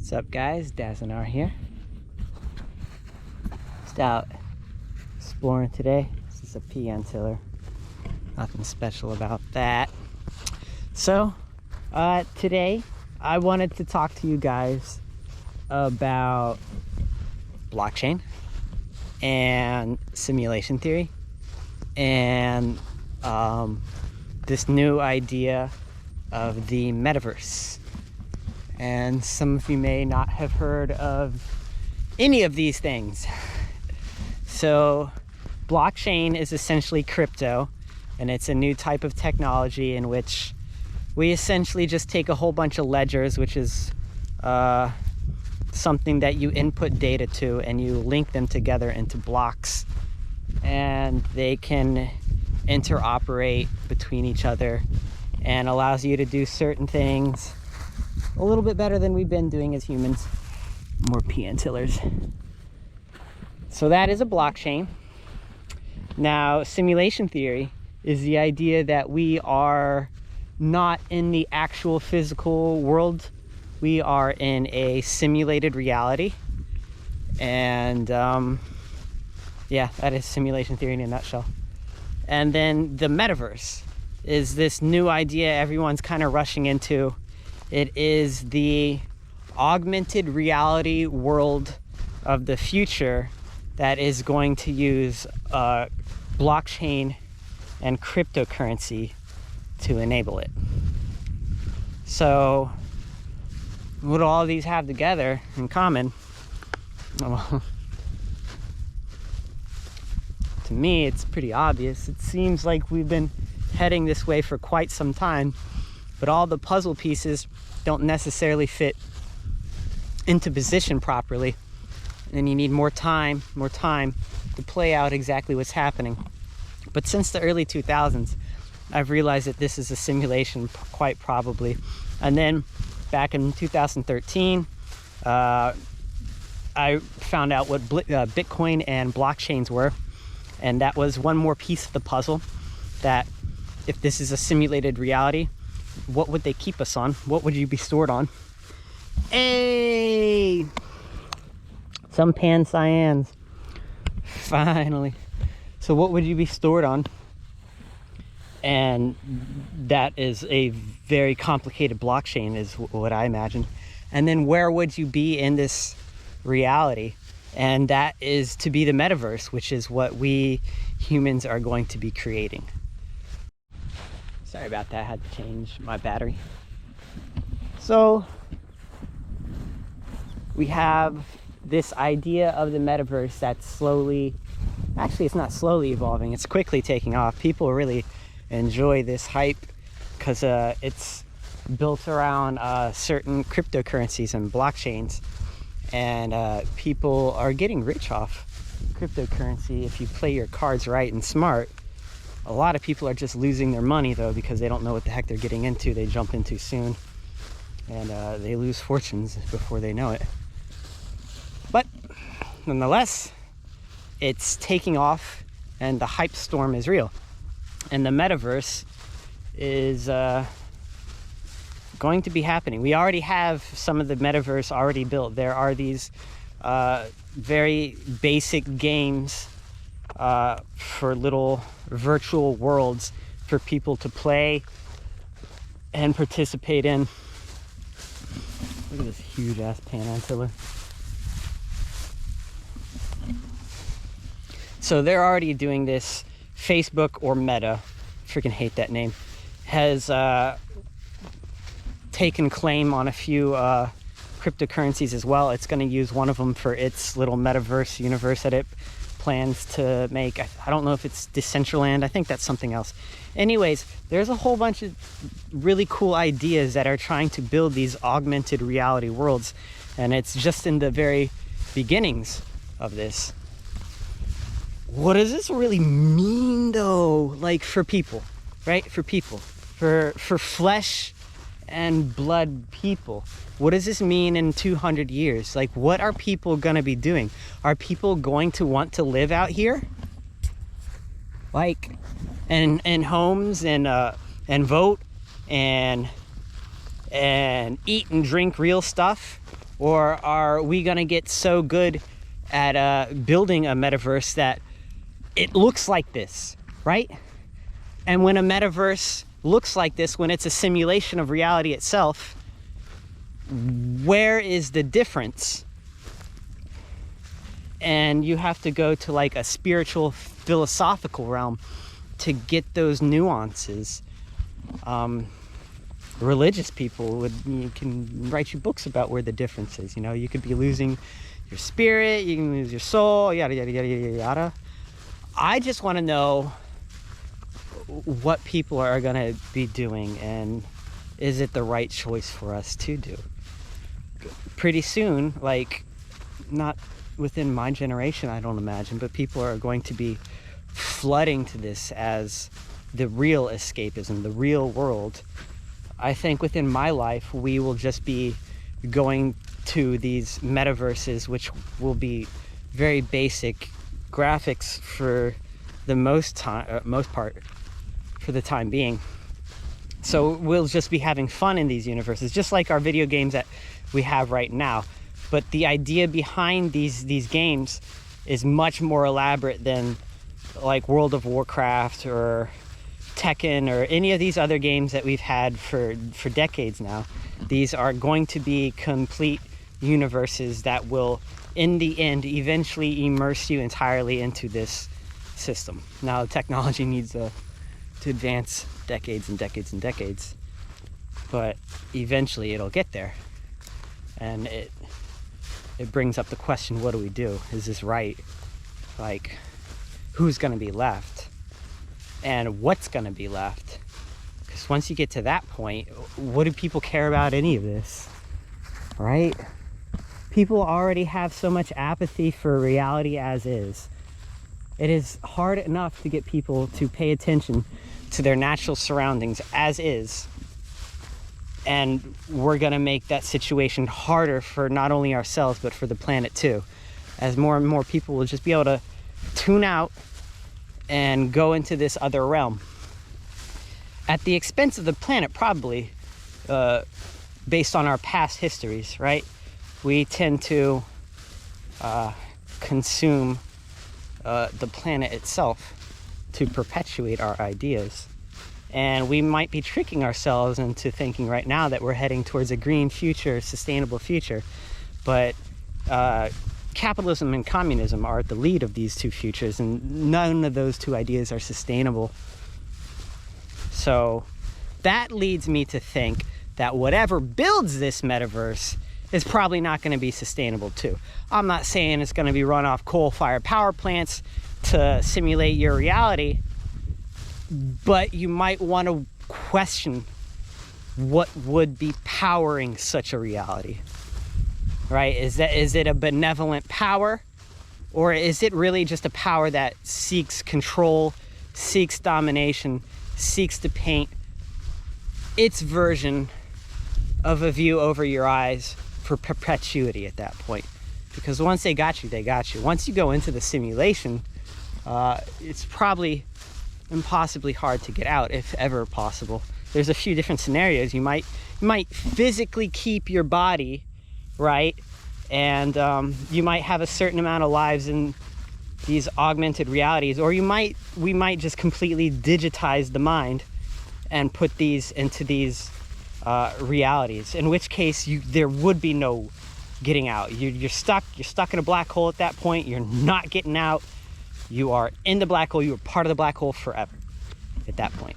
What's up, guys? Dazanar here. Just out exploring today. This is a peon tiller. Nothing special about that. So, today I wanted to talk to you guys about blockchain and simulation theory and this new idea of the metaverse. And some of you may not have heard of any of these things. So blockchain is essentially crypto, and it's a new type of technology in which we essentially just take a whole bunch of ledgers, which is something that you input data to, and you link them together into blocks, and they can interoperate between each other and allows you to do certain things a little bit better than we've been doing as humans. More peon tillers. So that is a blockchain. Now, simulation theory is the idea that we are not in the actual physical world. We are in a simulated reality. And yeah, that is simulation theory in a nutshell. And then the metaverse is this new idea everyone's kind of rushing into. It is the augmented reality world of the future that is going to use blockchain and cryptocurrency to enable it. So what do all these have together in common? Well, to me, it's pretty obvious. It seems like we've been heading this way for quite some time, but all the puzzle pieces don't necessarily fit into position properly, and you need more time to play out exactly what's happening. But since the early 2000s, I've realized that this is a simulation, quite probably. And then back in 2013, I found out what Bitcoin and blockchains were, and that was one more piece of the puzzle. That if this is a simulated reality, what would they keep us on? What would you be stored on? Hey! Some pan cyans. Finally. So what would you be stored on? And that is a very complicated blockchain, is what I imagine. And then where would you be in this reality? And that is to be the metaverse, which is what we humans are going to be creating. Sorry about that, I had to change my battery. So we have this idea of the metaverse that's slowly, actually it's not slowly evolving, it's quickly taking off. People really enjoy this hype because it's built around certain cryptocurrencies and blockchains, and people are getting rich off cryptocurrency if you play your cards right and smart. A lot of people are just losing their money though, because they don't know what the heck they're getting into. They jump in too soon, and they lose fortunes before they know it. But nonetheless, it's taking off, and the hype storm is real. And the metaverse is going to be happening. We already have some of the metaverse already built. There are these very basic games for little virtual worlds for people to play and participate in. Look at this huge ass panantilla. So they're already doing this. Facebook, or Meta, freaking hate that name, has taken claim on a few cryptocurrencies as well. It's going to use one of them for its little metaverse universe that it plans to make. I don't know if it's Decentraland. I think that's something else. Anyways, there's a whole bunch of really cool ideas that are trying to build these augmented reality worlds, and it's just in the very beginnings of this. What does this really mean though? Like for people, right? For people, for flesh and blood people. What does this mean in 200 years? Like, what are people gonna be doing? Are people going to want to live out here? Like, in homes and vote and and eat and drink real stuff? Or are we gonna get so good at building a metaverse that it looks like this, right? And when a metaverse looks like this, when it's a simulation of reality itself, where is the difference? And you have to go to like a spiritual, philosophical realm to get those nuances. Religious people you can write you books about where the difference is. You know, you could be losing your spirit, you can lose your soul, yada, yada, yada, yada, yada. I just want to know what people are going to be doing, and is it the right choice for us to do? Pretty soon, like, not within my generation, I don't imagine, but people are going to be flooding to this as the real escapism, the real world. I think within my life, we will just be going to these metaverses, which will be very basic graphics for the most part, for the time being. So we'll just be having fun in these universes, just like our video games that we have right now. But the idea behind these games is much more elaborate than like World of Warcraft or Tekken or any of these other games that we've had for decades now. These are going to be complete universes that will, in the end, eventually immerse you entirely into this system. Now, technology needs to advance decades and decades and decades, but eventually it'll get there. And it brings up the question, what do we do? Is this right? Like, who's going to be left? And what's going to be left? Because once you get to that point, what do people care about any of this? Right? People already have so much apathy for reality as is. It is hard enough to get people to pay attention to their natural surroundings as is. And we're going to make that situation harder for not only ourselves, but for the planet too. As more and more people will just be able to tune out and go into this other realm. At the expense of the planet, probably, based on our past histories, right? We tend to consume the planet itself to perpetuate our ideas. And we might be tricking ourselves into thinking right now that we're heading towards a green future, sustainable future. But capitalism and communism are at the lead of these two futures, and none of those two ideas are sustainable. So that leads me to think that whatever builds this metaverse is probably not going to be sustainable too. I'm not saying it's going to be run off coal-fired power plants to simulate your reality, but you might want to question what would be powering such a reality, right? Is it a benevolent power, or is it really just a power that seeks control, seeks domination, seeks to paint its version of a view over your eyes for perpetuity at that point? Because once they got you, they got you. Once you go into the simulation, it's probably impossibly hard to get out, if ever possible. There's a few different scenarios. You might physically keep your body, right? And you might have a certain amount of lives in these augmented realities, or we might just completely digitize the mind and put these into these realities, in which case there would be no getting out. You're stuck in a black hole at that point. You're not getting out. You are in the black hole. You are part of the black hole forever at that point.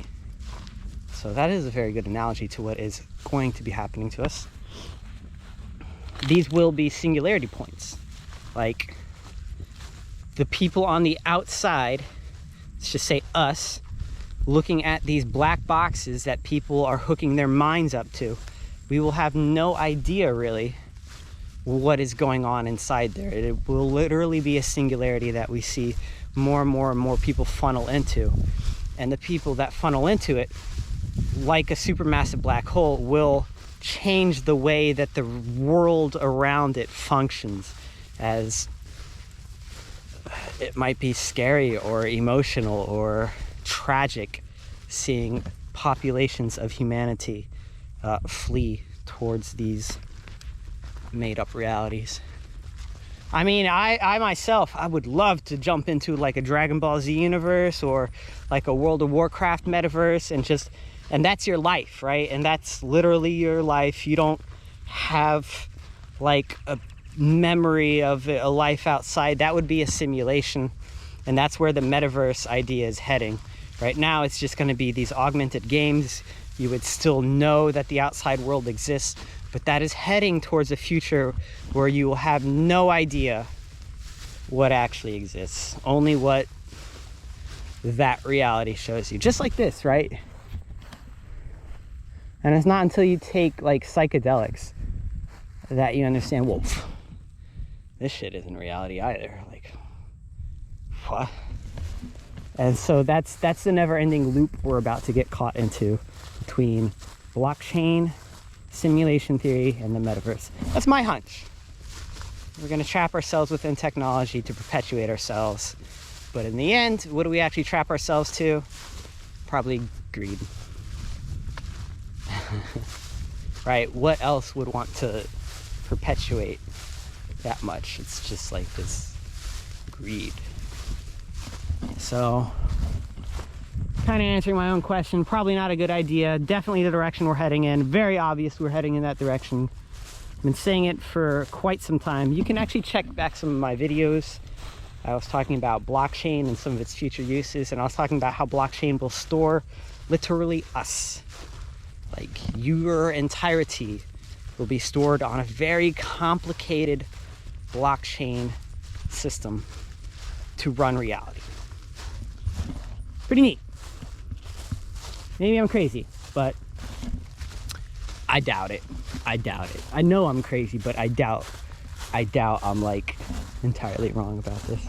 So that is a very good analogy to what is going to be happening to us. These will be singularity points. Like, the people on the outside, let's just say us, looking at these black boxes that people are hooking their minds up to, we will have no idea really what is going on inside there. It will literally be a singularity that we see more and more and more people funnel into. And the people that funnel into it, like a supermassive black hole, will change the way that the world around it functions. As it might be scary or emotional or tragic seeing populations of humanity flee towards these made-up realities. I mean, I myself, I would love to jump into like a Dragon Ball Z universe or like a World of Warcraft metaverse and that's your life, right? And that's literally your life. You don't have like a memory of a life outside. That would be a simulation. And that's where the metaverse idea is heading. Right now, it's just going to be these augmented games. You would still know that the outside world exists, but that is heading towards a future where you will have no idea what actually exists, only what that reality shows you. Just like this, right? And it's not until you take like psychedelics that you understand, well, this shit isn't reality either. Like, what? And so that's the never-ending loop we're about to get caught into between blockchain, simulation theory, and the metaverse. That's my hunch. We're going to trap ourselves within technology to perpetuate ourselves. But in the end, what do we actually trap ourselves to? Probably greed. Right? What else would want to perpetuate that much? It's just like this greed. So, kind of answering my own question, probably not a good idea. Definitely the direction we're heading in. Very obvious we're heading in that direction. I've been saying it for quite some time. You can actually check back some of my videos. I was talking about blockchain and some of its future uses, and I was talking about how blockchain will store literally us. Like, your entirety will be stored on a very complicated blockchain system to run reality. Pretty neat. Maybe I'm crazy, but I doubt it. I doubt it. I know I'm crazy, but I doubt I'm like entirely wrong about this.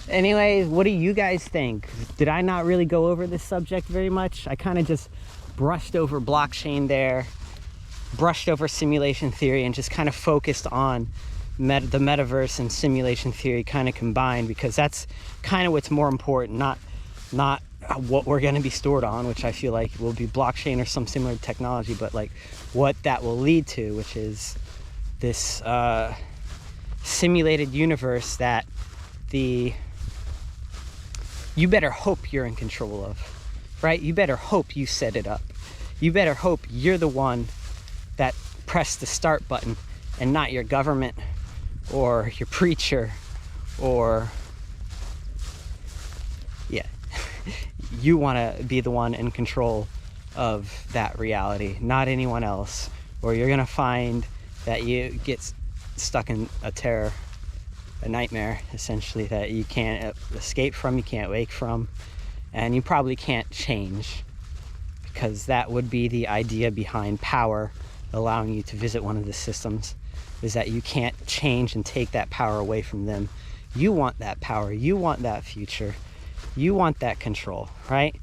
Anyways, what do you guys think? Did I not really go over this subject very much? I kind of just brushed over blockchain there, brushed over simulation theory, and just kind of focused on the metaverse and simulation theory kind of combined, because that's kind of what's more important, not what we're going to be stored on, which I feel like will be blockchain or some similar technology, but like what that will lead to, which is this simulated universe that you better hope you're in control of, right? You better hope you set it up. You better hope you're the one that pressed the start button and not your government or your preacher or, yeah. You want to be the one in control of that reality, not anyone else, or you're going to find that you get stuck in a nightmare, essentially, that you can't escape from, you can't wake from, and you probably can't change, because that would be the idea behind power allowing you to visit one of the systems, is that you can't change and take that power away from them. You want that power, you want that future, you want that control, right?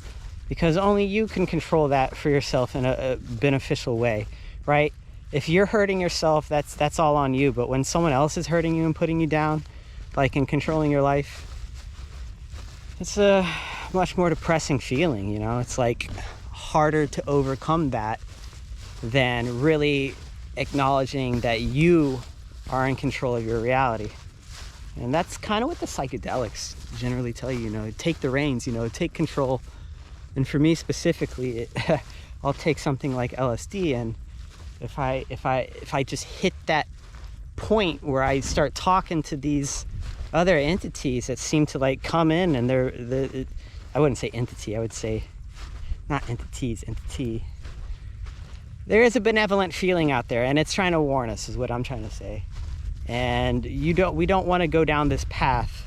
Because only you can control that for yourself in a beneficial way, right? If you're hurting yourself, that's all on you. But when someone else is hurting you and putting you down, like in controlling your life, it's a much more depressing feeling, you know? It's like harder to overcome that than really acknowledging that you are in control of your reality. And that's kind of what the psychedelics generally tell you, you know, take the reins, you know, take control. And for me specifically, I'll take something like LSD, and if I just hit that point where I start talking to these other entities that seem to like come in, and I wouldn't say entity, I would say not entities, entity. There is a benevolent feeling out there, and it's trying to warn us, is what I'm trying to say. And we don't want to go down this path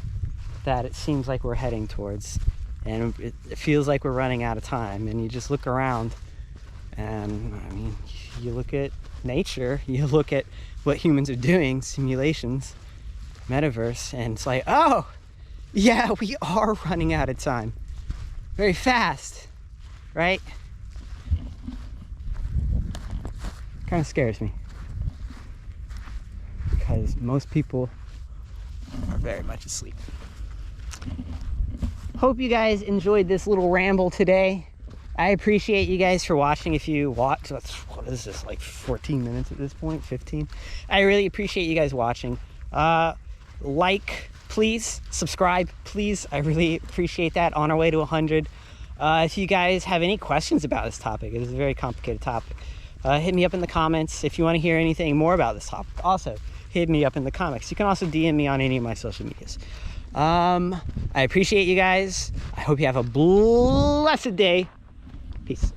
that it seems like we're heading towards, and it feels like we're running out of time. And you just look around, and I mean, you look at nature, you look at what humans are doing, simulations, metaverse, and it's like, oh yeah, we are running out of time very fast, right? Kind of scares me, because most people are very much asleep. Hope you guys enjoyed this little ramble today. I appreciate you guys for watching. If you watch, what is this, like 14 minutes at this point, 15? I really appreciate you guys watching. Like, please, subscribe, please. I really appreciate that. On our way to 100. If you guys have any questions about this topic, it is a very complicated topic. Hit me up in the comments if you want to hear anything more about this topic. Also, hit me up in the comments. You can also DM me on any of my social medias. I appreciate you guys. I hope you have a blessed day. Peace.